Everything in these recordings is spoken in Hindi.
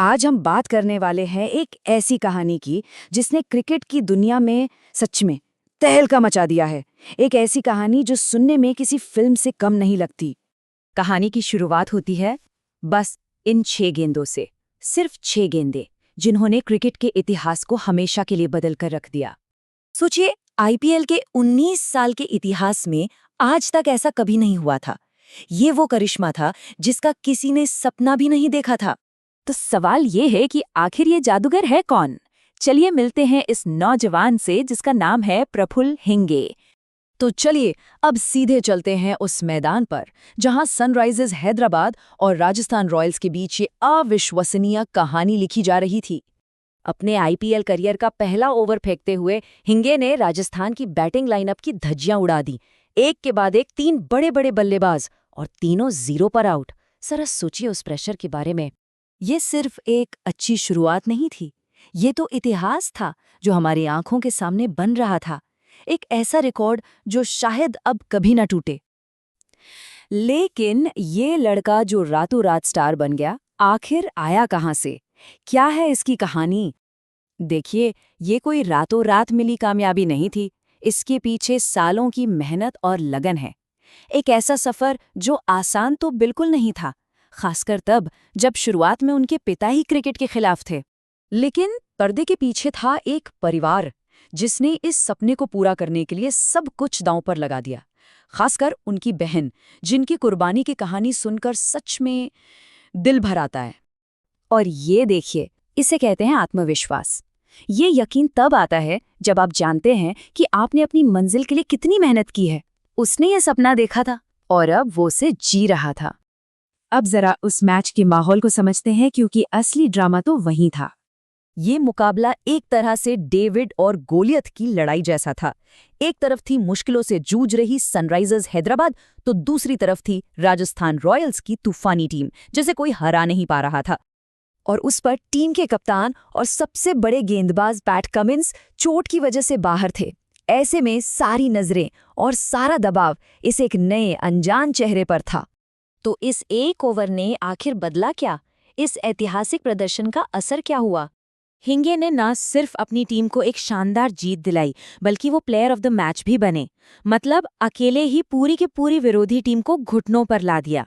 आज हम बात करने वाले हैं एक ऐसी कहानी की जिसने क्रिकेट की दुनिया में सच में तहलका मचा दिया है। एक ऐसी कहानी जो सुनने में किसी फिल्म से कम नहीं लगती। कहानी की शुरुआत होती है बस इन 6 गेंदों से। सिर्फ 6 गेंदें जिन्होंने क्रिकेट के इतिहास को हमेशा के लिए बदल कर रख दिया। सोचिए, आईपीएल के 19 साल के इतिहास में आज तक ऐसा कभी नहीं हुआ था। ये वो करिश्मा था जिसका किसी ने सपना भी नहीं देखा था। तो सवाल ये है कि आखिर ये जादूगर है कौन? चलिए मिलते हैं इस नौजवान से जिसका नाम है प्रफुल्ल हिंगे। तो चलिए अब सीधे चलते हैं उस मैदान पर जहां सनराइजर्स हैदराबाद और राजस्थान रॉयल्स के बीच ये अविश्वसनीय कहानी लिखी जा रही थी। अपने आईपीएल करियर का पहला ओवर फेंकते हुए हिंगे ने राजस्थान की बैटिंग लाइनअप की धज्जियां उड़ा दी। एक के बाद एक 3 बड़े बड़े बल्लेबाज और तीनों 0 पर आउट। जरा सोचिए उस प्रेशर के बारे में। ये सिर्फ एक अच्छी शुरुआत नहीं थी, ये तो इतिहास था जो हमारी आंखों के सामने बन रहा था। एक ऐसा रिकॉर्ड जो शायद अब कभी ना टूटे। लेकिन ये लड़का जो रातों रात स्टार बन गया, आखिर आया कहां से? क्या है इसकी कहानी? देखिए, ये कोई रातों रात मिली कामयाबी नहीं थी। इसके पीछे सालों की मेहनत और लगन है। एक ऐसा सफर जो आसान तो बिल्कुल नहीं था, खासकर तब जब शुरुआत में उनके पिता ही क्रिकेट के खिलाफ थे। लेकिन पर्दे के पीछे था एक परिवार जिसने इस सपने को पूरा करने के लिए सब कुछ दांव पर लगा दिया। खासकर उनकी बहन, जिनकी कुर्बानी की कहानी सुनकर सच में दिल भर आता है। और ये देखिए, इसे कहते हैं आत्मविश्वास। ये यकीन तब आता है जब आप जानते हैं कि आपने अपनी मंजिल के लिए कितनी मेहनत की है। उसने ये सपना देखा था और अब वो उसे जी रहा था। अब जरा उस मैच के माहौल को समझते हैं, क्योंकि असली ड्रामा तो वहीं था। ये मुकाबला एक तरह से डेविड और गोलियत की लड़ाई जैसा था। एक तरफ थी मुश्किलों से जूझ रही सनराइजर्स हैदराबाद, तो दूसरी तरफ थी राजस्थान रॉयल्स की तूफानी टीम, जिसे कोई हरा नहीं पा रहा था। और उस पर टीम के कप्तान और सबसे बड़े गेंदबाज पैट कमिंस चोट की वजह से बाहर थे। ऐसे में सारी नजरें और सारा दबाव इस एक नए अनजान चेहरे पर था। तो इस एक ओवर ने आखिर बदला क्या? इस ऐतिहासिक प्रदर्शन का असर क्या हुआ? हिंगे ने न सिर्फ अपनी टीम को एक शानदार जीत दिलाई, बल्कि वो प्लेयर ऑफ द मैच भी बने। मतलब अकेले ही पूरी की पूरी विरोधी टीम को घुटनों पर ला दिया।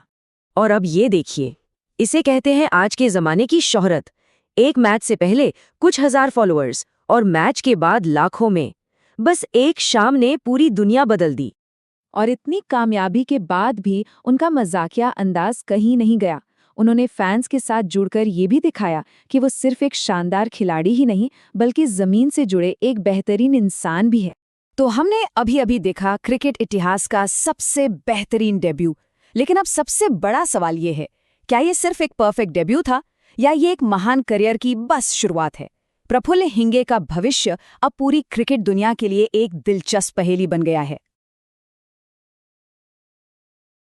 और अब ये देखिए, इसे कहते हैं आज के जमाने की शोहरत। एक मैच से पहले कुछ हजार फॉलोअर्स और मैच के बाद लाखों में। बस एक शाम ने पूरी दुनिया बदल दी। और इतनी कामयाबी के बाद भी उनका मजाकिया अंदाज कहीं नहीं गया। उन्होंने फैंस के साथ जुड़कर ये भी दिखाया कि वो सिर्फ एक शानदार खिलाड़ी ही नहीं, बल्कि जमीन से जुड़े एक बेहतरीन इंसान भी है। तो हमने अभी अभी देखा क्रिकेट इतिहास का सबसे बेहतरीन डेब्यू। लेकिन अब सबसे बड़ा सवाल ये है, क्या ये सिर्फ एक परफेक्ट डेब्यू था या ये एक महान करियर की बस शुरुआत है? प्रफुल्ल हिंगे का भविष्य अब पूरी क्रिकेट दुनिया के लिए एक दिलचस्प पहेली बन गया है।